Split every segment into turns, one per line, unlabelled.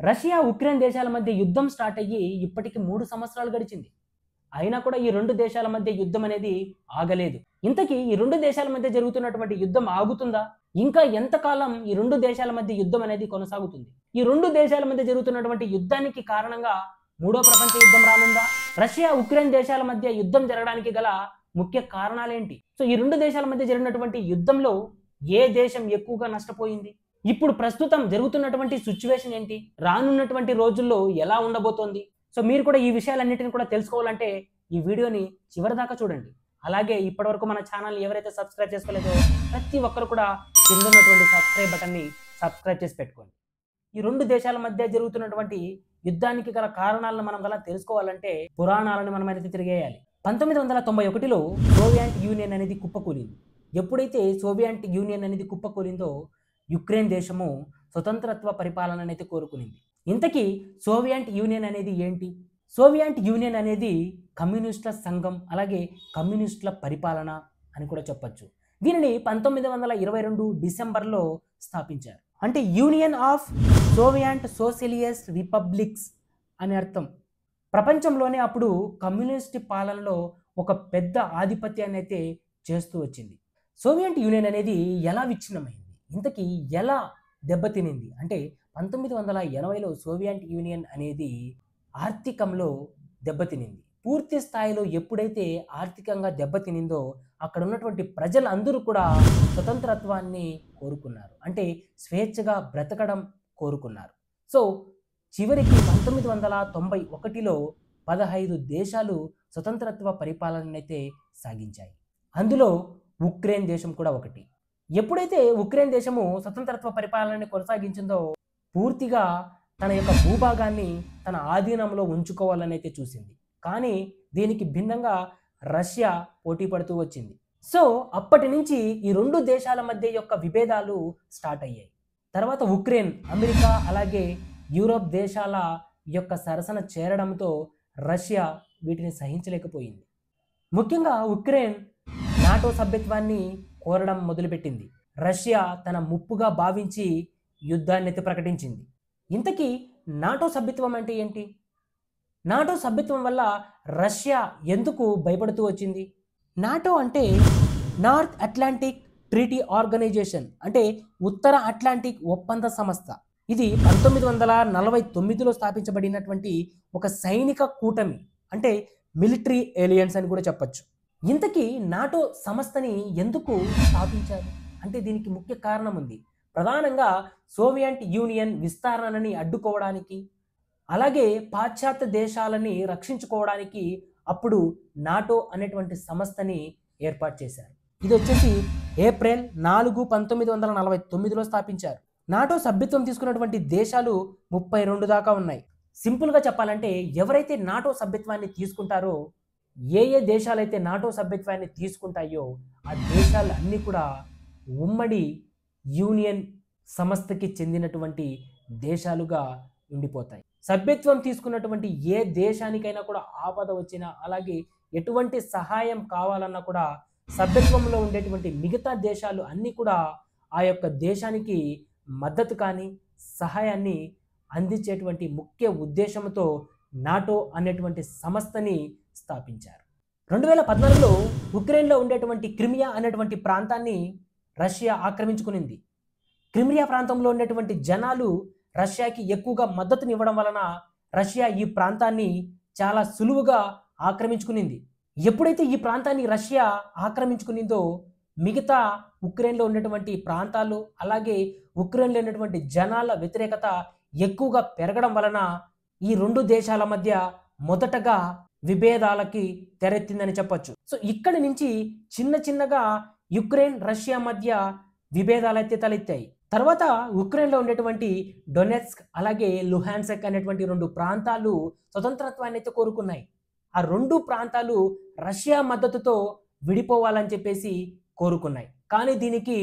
Russia Ukraine దేశాల మధ్య యుద్ధం స్టార్ట్ అయ్యి ఇప్పటికి 3 సంవత్సరాలు గడిచింది. అయినా కూడా ఈ 2 దేశాల మధ్య యుద్ధం అనేది ఆగలేదు. ఇంతకీ ఈ 2 దేశాల మధ్య జరుగుతున్నటువంటి యుద్ధం ఆగుతుందా? ఇంకా ఎంతకాలం ఈ 2 దేశాల మధ్య యుద్ధం అనేది కొనసాగుతుంది? ఈ 2 దేశాల మధ్య జరుగుతున్నటువంటి యుద్ధానికి కారణంగా మూడో ప్రపంచ యుద్ధం రానుందా? రష్యా ఉక్రెయిన్ దేశాల మధ్య యుద్ధం జరగడానికి గల ముఖ్య కారణాలేంటి? సో ఈ 2 దేశాల మధ్య జరిగినటువంటి యుద్ధంలో ఏ దేశం ఎక్కువగా నష్టపోయింది? ఇప్పుడు ప్రస్తుతం జరుగుతున్నటువంటి సిచ్యువేషన్ ఏంటి? రానున్నటువంటి రోజుల్లో ఎలా ఉండబోతోంది? సో మీరు కూడా ఈ విషయాలన్నిటిని కూడా తెలుసుకోవాలంటే ఈ వీడియోని చివరిదాకా చూడండి. అలాగే ఇప్పటివరకు మన ఛానల్ ఎవరైతే సబ్స్క్రైబ్ చేసుకోలేదో ప్రతి ఒక్కరు కూడా కింద ఉన్నటువంటి సబ్స్క్రైబ్ బటన్ని సబ్స్క్రైబ్ చేసి పెట్టుకోండి. ఈ 2 దేశాల మధ్య జరుగుతున్నటువంటి యుద్ధానికి గల కారణాలను మనం గల తెలుసుకోవాలంటే పురాణాలను మనం అయితే తిరిగేయాలి. 1991లో సోవియట్ యూనియన్ అనేది కుప్పకూలింది. ఎప్పుడైతే సోవియట్ యూనియన్ అనేది కుప్పకూలిందో యుక్రెయిన్ దేశము స్వతంత్రత్వ పరిపాలన అనేది కోరుకునింది. ఇంతకీ సోవియట్ యూనియన్ అనేది ఏంటి? సోవియట్ యూనియన్ అనేది కమ్యూనిస్టుల సంఘం, అలాగే కమ్యూనిస్టుల పరిపాలన అని కూడా చెప్పొచ్చు. దీనిని 1922 డిసెంబర్లో స్థాపించారు. అంటే union of Soviet socialist republics అని అర్థం. ప్రపంచంలోనే అప్పుడు కమ్యూనిస్ట్ పాలనలో ఒక పెద్ద ఆధిపత్యాన్ని అయితే చేస్తూ వచ్చింది. సోవియట్ యూనియన్ అనేది ఎలా విచ్ఛిన్నమైంది? ఇంతకీ ఎలా దెబ్బతినింది? అంటే 1980లో సోవియట్ యూనియన్ అనేది ఆర్థికంలో దెబ్బతినింది. పూర్తి స్థాయిలో ఎప్పుడైతే ఆర్థికంగా దెబ్బతినిందో అక్కడ ఉన్నటువంటి ప్రజలందరూ కూడా స్వతంత్రత్వాన్ని కోరుకున్నారు. అంటే స్వేచ్ఛగా బ్రతకడం కోరుకున్నారు. సో చివరికి 1991లో 15 దేశాలు స్వతంత్రత్వ పరిపాలననైతే సాగించాయి. అందులో ఉక్రెయిన్ దేశం కూడా ఒకటి. ఎప్పుడైతే ఉక్రెయిన్ దేశము స్వతంత్రత్వ పరిపాలనని కొనసాగించిందో పూర్తిగా తన యొక్క భూభాగాన్ని తన ఆధీనంలో ఉంచుకోవాలని అయితే చూసింది. కానీ దీనికి భిన్నంగా రష్యా పోటీ పడుతూ వచ్చింది. సో అప్పటి నుంచి ఈ 2 దేశాల మధ్య యొక్క విభేదాలు స్టార్ట్ అయ్యాయి. తర్వాత ఉక్రెయిన్ అమెరికా అలాగే యూరోప్ దేశాల యొక్క సరసన చేరడంతో రష్యా వీటిని సహించలేకపోయింది. ముఖ్యంగా ఉక్రెయిన్ నాటో సభ్యత్వాన్ని కోరడం మొదలుపెట్టింది. రష్యా తన ముప్పుగా భావించి యుద్ధాన్ని అయితే ప్రకటించింది. ఇంతకీ నాటో సభ్యత్వం అంటే ఏంటి? నాటో సభ్యత్వం వల్ల రష్యా ఎందుకు భయపడుతూ వచ్చింది? నాటో అంటే నార్త్ అట్లాంటిక్ ట్రీటీ ఆర్గనైజేషన్, అంటే ఉత్తర అట్లాంటిక్ ఒప్పంద సంస్థ. ఇది 1949లో స్థాపించబడినటువంటి ఒక సైనిక కూటమి, అంటే మిలిటరీ ఏలియన్స్ అని కూడా చెప్పొచ్చు. ఇంతకీ నాటో సంస్థని ఎందుకు స్థాపించారు అంటే దీనికి ముఖ్య కారణం ఉంది. ప్రధానంగా సోవియట్ యూనియన్ విస్తరణని అడ్డుకోవడానికి, అలాగే పాశ్చాత్య దేశాలని రక్షించుకోవడానికి అప్పుడు నాటో అనేటువంటి సంస్థని ఏర్పాటు చేశారు. ఇది వచ్చేసి ఏప్రిల్ 4, 1949లో స్థాపించారు. నాటో సభ్యత్వం తీసుకున్నటువంటి దేశాలు 32 దాకా ఉన్నాయి. సింపుల్గా చెప్పాలంటే ఎవరైతే నాటో సభ్యత్వాన్ని తీసుకుంటారో, ఏ దేశాలైతే నాటో సభ్యత్వాన్ని తీసుకుంటాయో ఆ దేశాలు అన్నీ కూడా ఉమ్మడి యూనియన్ సంస్థకి చెందినటువంటి దేశాలుగా ఉండిపోతాయి. సభ్యత్వం తీసుకున్నటువంటి ఏ దేశానికైనా కూడా ఆపద వచ్చినా, అలాగే ఎటువంటి సహాయం కావాలన్నా కూడా సభ్యత్వంలో ఉండేటువంటి మిగతా దేశాలు అన్నీ కూడా ఆ యొక్క దేశానికి మద్దతు కానీ సహాయాన్ని అందించేటువంటి ముఖ్య ఉద్దేశంతో నాటో అనేటువంటి సంస్థని స్థాపించారు. 2014లో ఉక్రెయిన్లో ఉండేటువంటి క్రిమియా అనేటువంటి ప్రాంతాన్ని రష్యా ఆక్రమించుకునింది. క్రిమియా ప్రాంతంలో ఉండేటువంటి జనాలు రష్యాకి ఎక్కువగా మద్దతునివ్వడం వలన రష్యా ఈ ప్రాంతాన్ని చాలా సులువుగా ఆక్రమించుకునింది. ఎప్పుడైతే ఈ ప్రాంతాన్ని రష్యా ఆక్రమించుకునిందో మిగతా ఉక్రెయిన్లో ఉన్నటువంటి ప్రాంతాలు, అలాగే ఉక్రెయిన్లో ఉన్నటువంటి జనాల వ్యతిరేకత ఎక్కువగా పెరగడం వలన ఈ 2 దేశాల మధ్య మొదటగా విభేదాలకి తెరెత్తిందని చెప్పొచ్చు. సో ఇక్కడి నుంచి చిన్న చిన్నగా యుక్రెయిన్ రష్యా మధ్య విభేదాలైతే తలెత్తాయి. తర్వాత ఉక్రెయిన్లో ఉండేటువంటి డొనెట్స్క్ అలాగే లుహాన్స్క్ అనేటువంటి 2 ప్రాంతాలు స్వతంత్రత్వాన్ని అయితే కోరుకున్నాయి. ఆ 2 ప్రాంతాలు రష్యా మద్దతుతో విడిపోవాలని చెప్పేసి కోరుకున్నాయి. కానీ దీనికి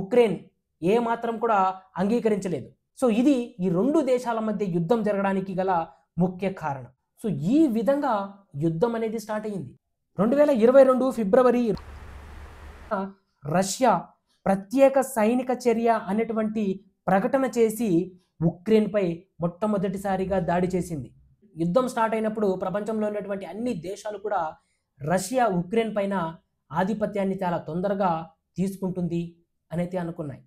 ఉక్రెయిన్ ఏ మాత్రం కూడా అంగీకరించలేదు. సో ఇది ఈ 2 దేశాల మధ్య యుద్ధం జరగడానికి గల ముఖ్య కారణం. సో ఈ విధంగా యుద్ధం అనేది స్టార్ట్ అయ్యింది. 2022 ఫిబ్రవరి రష్యా ప్రత్యేక సైనిక చర్య అనేటువంటి ప్రకటన చేసి ఉక్రెయిన్పై మొట్టమొదటిసారిగా దాడి చేసింది. యుద్ధం స్టార్ట్ అయినప్పుడు ప్రపంచంలో ఉన్నటువంటి అన్ని దేశాలు కూడా రష్యా ఉక్రెయిన్ పైన ఆధిపత్యాన్ని చాలా తొందరగా తీసుకుంటుంది అనేది అనుకున్నాయి.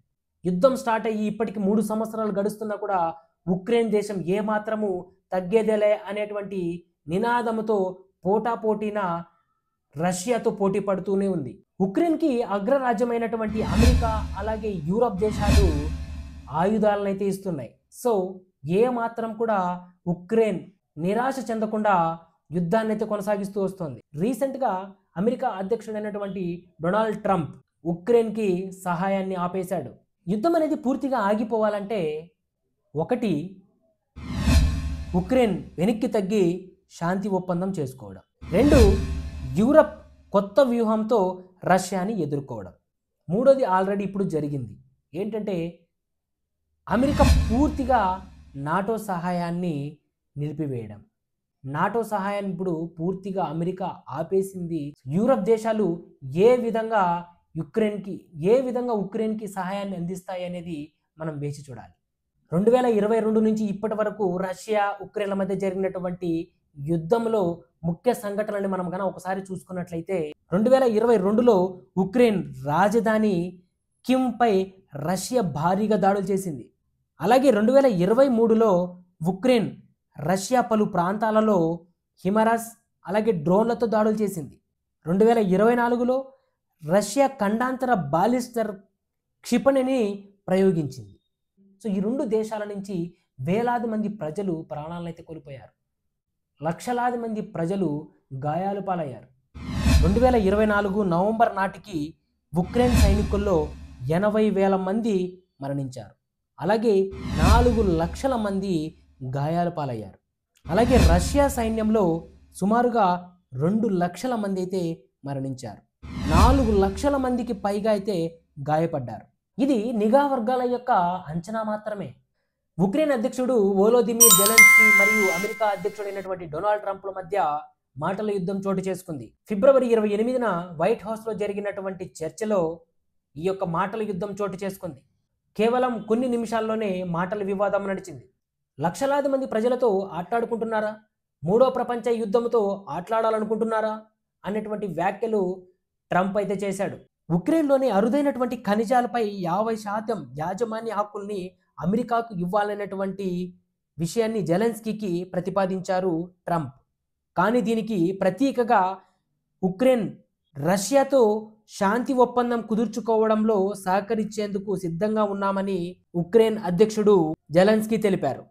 యుద్ధం స్టార్ట్ అయ్యి ఇప్పటికి 3 సంవత్సరాలు గడుస్తున్నా కూడా ఉక్రెయిన్ దేశం ఏమాత్రము తగ్గేదేలే అనేటువంటి నినాదంతో పోటాపోటీన రష్యాతో పోటీ పడుతూనే ఉంది. ఉక్రెయిన్కి అగ్రరాజ్యమైనటువంటి అమెరికా అలాగే యూరప్ దేశాలు ఆయుధాలను అయితే ఇస్తున్నాయి. సో ఏ మాత్రం కూడా ఉక్రెయిన్ నిరాశ చెందకుండా యుద్ధాన్ని అయితే కొనసాగిస్తూ వస్తుంది. రీసెంట్గా అమెరికా అధ్యక్షుడైనటువంటి డొనాల్డ్ ట్రంప్ ఉక్రెయిన్కి సహాయాన్ని ఆపేశాడు. యుద్ధం అనేది పూర్తిగా ఆగిపోవాలంటే ఒకటి, ఉక్రెయిన్ వెనక్కి తగ్గి శాంతి ఒప్పందం చేసుకోవడం. 2, యూరప్ కొత్త వ్యూహంతో రష్యాని ఎదుర్కోవడం. 3వది ఆల్రెడీ ఇప్పుడు జరిగింది. ఏంటంటే అమెరికా పూర్తిగా నాటో సహాయాన్ని నిలిపివేయడం. నాటో సహాయాన్ని ఇప్పుడు పూర్తిగా అమెరికా ఆపేసింది. యూరప్ దేశాలు ఏ విధంగా ఉక్రెయిన్కి సహాయాన్ని అందిస్తాయి అనేది మనం వేచి చూడాలి. 2022 నుంచి ఇప్పటి వరకు రష్యా ఉక్రెయిన్ల మధ్య జరిగినటువంటి యుద్ధంలో ముఖ్య సంఘటనలు మనం ఒకసారి చూసుకున్నట్లయితే 2022లో ఉక్రెయిన్ రాజధాని కివ్పై రష్యా భారీగా దాడులు చేసింది. అలాగే 2023లో ఉక్రెయిన్ రష్యా పలు ప్రాంతాలలో హిమరస్ అలాగే డ్రోన్లతో దాడులు చేసింది. 2024లో రష్యా ఖండాంతర బాలిస్టర్ క్షిపణిని ప్రయోగించింది. సో ఈ 2 దేశాల నుంచి వేలాది మంది ప్రజలు ప్రాణాలను అయితే కోల్పోయారు. లక్షలాది మంది ప్రజలు గాయాలు పాలయ్యారు. 2024 నవంబర్ నాటికి ఉక్రెయిన్ సైనికుల్లో 80,000 మంది మరణించారు. అలాగే 4 లక్షల మంది గాయాలు పాలయ్యారు. అలాగే రష్యా సైన్యంలో సుమారుగా 2 లక్షల మంది అయితే మరణించారు. 4 లక్షల మందికి పైగా అయితే గాయపడ్డారు. ఇది నిఘా వర్గాల యొక్క అంచనా మాత్రమే. ఉక్రెయిన్ అధ్యక్షుడు వోలోదిమిర్ జెలెన్స్కీ మరియు అమెరికా అధ్యక్షుడైనటువంటి డొనాల్డ్ ట్రంప్ల మధ్య మాటల యుద్ధం చోటు చేసుకుంది. ఫిబ్రవరి 28న వైట్ హౌస్లో జరిగినటువంటి చర్చలో ఈ యొక్క మాటల యుద్ధం చోటు చేసుకుంది. కేవలం కొన్ని నిమిషాల్లోనే మాటల వివాదం నడిచింది. లక్షలాది మంది ప్రజలతో ఆట్లాడుకుంటున్నారా, 3వ ప్రపంచ యుద్ధంతో ఆట్లాడాలనుకుంటున్నారా అనేటువంటి వ్యాఖ్యలు ట్రంప్ అయితే చేశాడు. ఉక్రెయిన్లోని అరుదైనటువంటి ఖనిజాలపై 50% యాజమాన్య హక్కుల్ని అమెరికాకు ఇవ్వాలనేటువంటి విషయాన్ని జెలెన్స్కీకి ప్రతిపాదించారు ట్రంప్. కానీ దీనికి ప్రతీకగా ఉక్రెయిన్ రష్యాతో శాంతి ఒప్పందం కుదుర్చుకోవడంలో సహకరించేందుకు సిద్ధంగా ఉన్నామని ఉక్రెయిన్ అధ్యక్షుడు జెలెన్స్కీ తెలిపారు.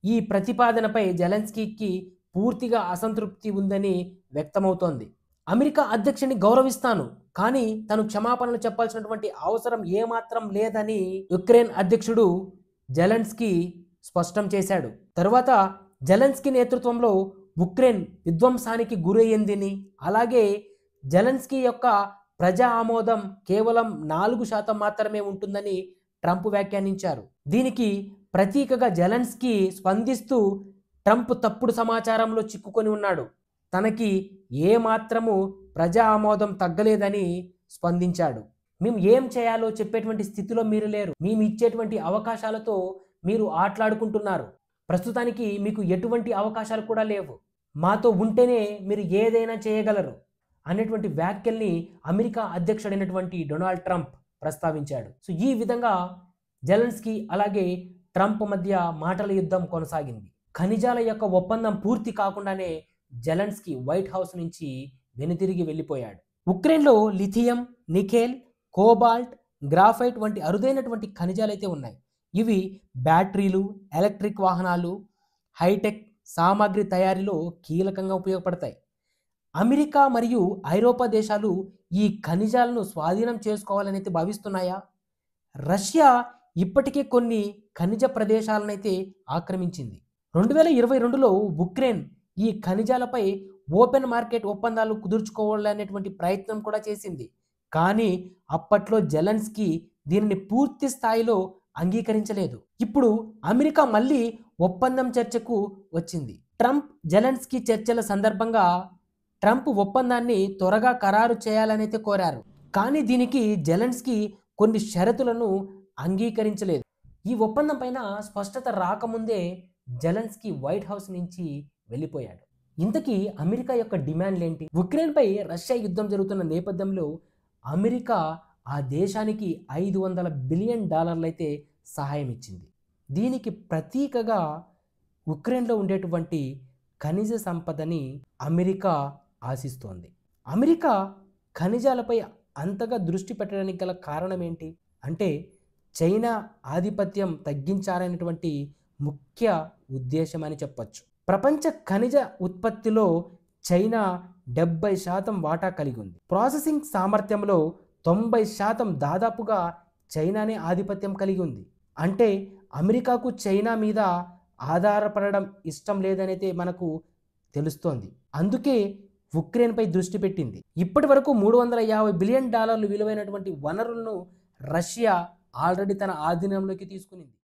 ఈ ప్రతిపాదనపై జెలెన్స్కీకి పూర్తిగా అసంతృప్తి ఉందని వ్యక్తమవుతోంది. అమెరికా అధ్యక్షుని గౌరవిస్తాను, కానీ తను క్షమాపణలు చెప్పాల్సినటువంటి అవసరం ఏమాత్రం లేదని ఉక్రెయిన్ అధ్యక్షుడు జెలెన్స్కీ స్పష్టం చేశాడు. తరువాత జెలెన్స్కీ నేతృత్వంలో ఉక్రెయిన్ విధ్వంసానికి గురయ్యిందని, అలాగే జెలెన్స్కీ యొక్క ప్రజా ఆమోదం కేవలం 4% మాత్రమే ఉంటుందని ట్రంప్ వ్యాఖ్యానించారు. దీనికి ప్రతీకగా జెలెన్స్కీ స్పందిస్తూ ట్రంప్ తప్పుడు సమాచారంలో చిక్కుకొని ఉన్నాడు, తనకి ఏమాత్రము ప్రజా ఆమోదం తగ్గలేదని స్పందించాడు. మేము ఏం చేయాలో చెప్పేటువంటి స్థితిలో మీరు లేరు, మేము ఇచ్చేటువంటి అవకాశాలతో మీరు ఆటలాడుకుంటున్నారు, ప్రస్తుతానికి మీకు ఎటువంటి అవకాశాలు కూడా లేవు, మాతో ఉంటేనే మీరు ఏదైనా చేయగలరు అనేటువంటి వ్యాఖ్యల్ని అమెరికా అధ్యక్షుడైనటువంటి డొనాల్డ్ ట్రంప్ ప్రస్తావించాడు. సో ఈ విధంగా జెలెన్స్కీ అలాగే ట్రంప్ మధ్య మాటల యుద్ధం కొనసాగింది. ఖనిజాల యొక్క ఒప్పందం పూర్తి కాకుండానే జెలెన్స్కీ వైట్ హౌస్ నుంచి వెనుతిరిగి వెళ్ళిపోయాడు. ఉక్రెయిన్లో లిథియం, నికెల్, కోబాల్ట్, గ్రాఫైట్ వంటి అరుదైనటువంటి ఖనిజాలు అయితే ఉన్నాయి. ఇవి బ్యాటరీలు, ఎలక్ట్రిక్ వాహనాలు, హైటెక్ సామాగ్రి తయారీలో కీలకంగా ఉపయోగపడతాయి. అమెరికా మరియు ఐరోపా దేశాలు ఈ ఖనిజాలను స్వాధీనం చేసుకోవాలని అయితే భావిస్తున్నాయా? రష్యా ఇప్పటికే కొన్ని ఖనిజ ప్రదేశాలనైతే ఆక్రమించింది. 2022లో ఉక్రెయిన్ ఈ ఖనిజాలపై ఓపెన్ మార్కెట్ ఒప్పందాలు కుదుర్చుకోవాలనేటువంటి ప్రయత్నం కూడా చేసింది. కానీ అప్పట్లో జెలెన్స్కీ దీనిని పూర్తి స్థాయిలో అంగీకరించలేదు. ఇప్పుడు అమెరికా మళ్ళీ ఒప్పందం చర్చకు వచ్చింది. ట్రంప్ జెలెన్స్కీ చర్చల సందర్భంగా ట్రంప్ ఒప్పందాన్ని త్వరగా ఖరారు చేయాలనైతే కోరారు. కానీ దీనికి జెలెన్స్కీ కొన్ని షరతులను అంగీకరించలేదు. ఈ ఒప్పందం పైన స్పష్టత రాకముందే జెలెన్స్కీ వైట్ హౌస్ నుంచి వెళ్ళిపోయాడు. ఇంతకీ అమెరికా యొక్క డిమాండ్లు ఏంటి? ఉక్రెయిన్పై రష్యా యుద్ధం జరుగుతున్న నేపథ్యంలో అమెరికా ఆ దేశానికి $500 బిలియన్ అయితే సహాయం ఇచ్చింది. దీనికి ప్రతీకగా ఉక్రెయిన్లో ఉండేటువంటి ఖనిజ సంపదని అమెరికా ఆశిస్తోంది. అమెరికా ఖనిజాలపై అంతగా దృష్టి పెట్టడానికి గల కారణం ఏంటి అంటే చైనా ఆధిపత్యం తగ్గించాలనేటువంటి ముఖ్య ఉద్దేశం అని చెప్పొచ్చు. ప్రపంచ ఖనిజ ఉత్పత్తిలో చైనా 70% వాటా కలిగి ఉంది. ప్రాసెసింగ్ సామర్థ్యంలో 90% దాదాపుగా చైనానే ఆధిపత్యం కలిగి ఉంది. అంటే అమెరికాకు చైనా మీద ఆధారపడడం ఇష్టం లేదనైతే మనకు తెలుస్తోంది. అందుకే ఉక్రెయిన్పై దృష్టి పెట్టింది. ఇప్పటి వరకు $350 బిలియన్ విలువైనటువంటి వనరులను రష్యా ఆల్రెడీ తన ఆధీనంలోకి తీసుకునింది.